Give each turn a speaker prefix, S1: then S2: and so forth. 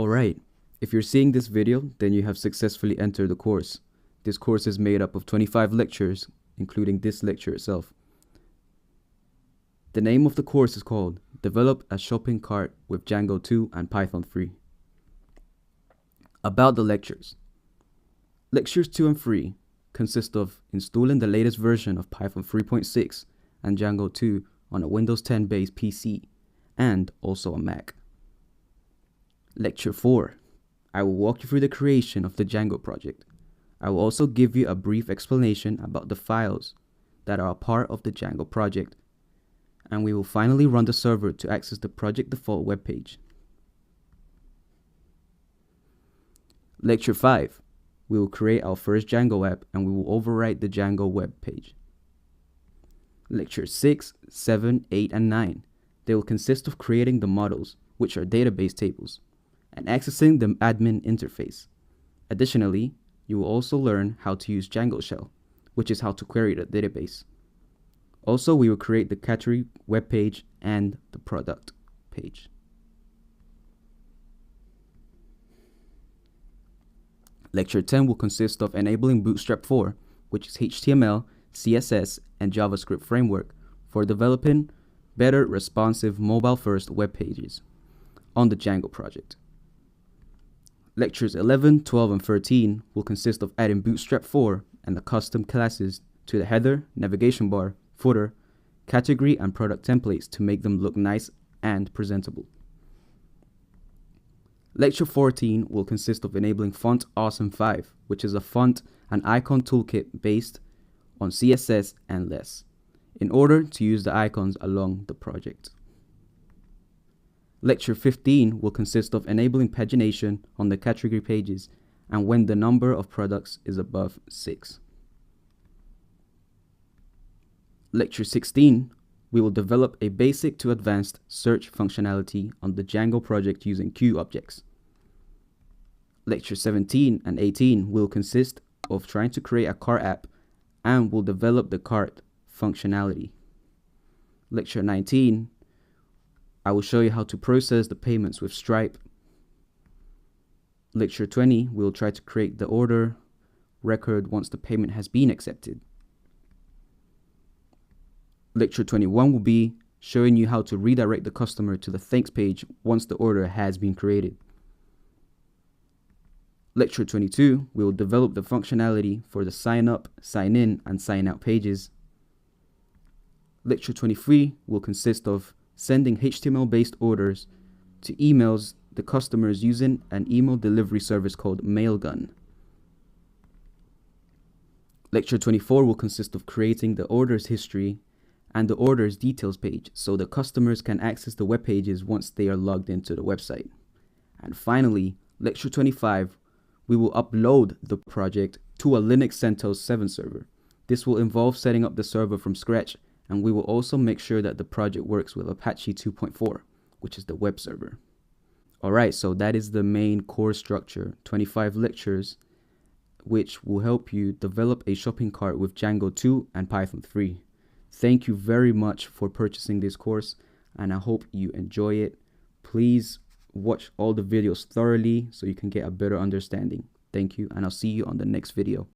S1: Alright, if you're seeing this video, then you have successfully entered the course. This course is made up of 25 lectures, including this lecture itself. The name of the course is called Develop a Shopping Cart with Django 2 and Python 3. About the lectures. Lectures 2 and 3 consist of installing the latest version of Python 3.6 and Django 2 on a Windows 10 based PC and also a Mac. Lecture 4. I will walk you through the creation of the Django project. I will also give you a brief explanation about the files that are a part of the Django project, and we will finally run the server to access the project default web page. Lecture 5. We will create our first Django app and we will overwrite the Django web page. Lecture 6, 7, 8, and 9. They will consist of creating the models, which are database tables, and accessing the admin interface. Additionally, you will also learn how to use Django shell, which is how to query the database. Also, we will create the category web page and the product page. Lecture 10 will consist of enabling Bootstrap 4, which is HTML, CSS, and JavaScript framework for developing better responsive mobile-first web pages on the Django project. Lectures 11, 12, and 13 will consist of adding Bootstrap 4 and the custom classes to the header, navigation bar, footer, category, and product templates to make them look nice and presentable. Lecture 14 will consist of enabling Font Awesome 5, which is a font and icon toolkit based on CSS and less, in order to use the icons along the project. Lecture 15 will consist of enabling pagination on the category pages and when the number of products is above 6. Lecture 16, we will develop a basic to advanced search functionality on the Django project using queue objects. Lecture 17 and 18 will consist of trying to create a cart app and will develop the cart functionality. Lecture 19, I will show you how to process the payments with Stripe. Lecture 20, we'll try to create the order record once the payment has been accepted. Lecture 21 will be showing you how to redirect the customer to the thanks page once the order has been created. Lecture 22, we will develop the functionality for the sign up, sign in, and sign out pages. Lecture 23 will consist of sending HTML-based orders to emails the customers using an email delivery service called Mailgun. Lecture 24 will consist of creating the orders history and the orders details page so the customers can access the web pages once they are logged into the website. And finally, Lecture 25, we will upload the project to a Linux CentOS 7 server. This will involve setting up the server from scratch, and we will also make sure that the project works with Apache 2.4, which is the web server. Alright, so that is the main course structure, 25 lectures, which will help you develop a shopping cart with Django 2 and Python 3. Thank you very much for purchasing this course, and I hope you enjoy it. Please watch all the videos thoroughly so you can get a better understanding. Thank you, and I'll see you on the next video.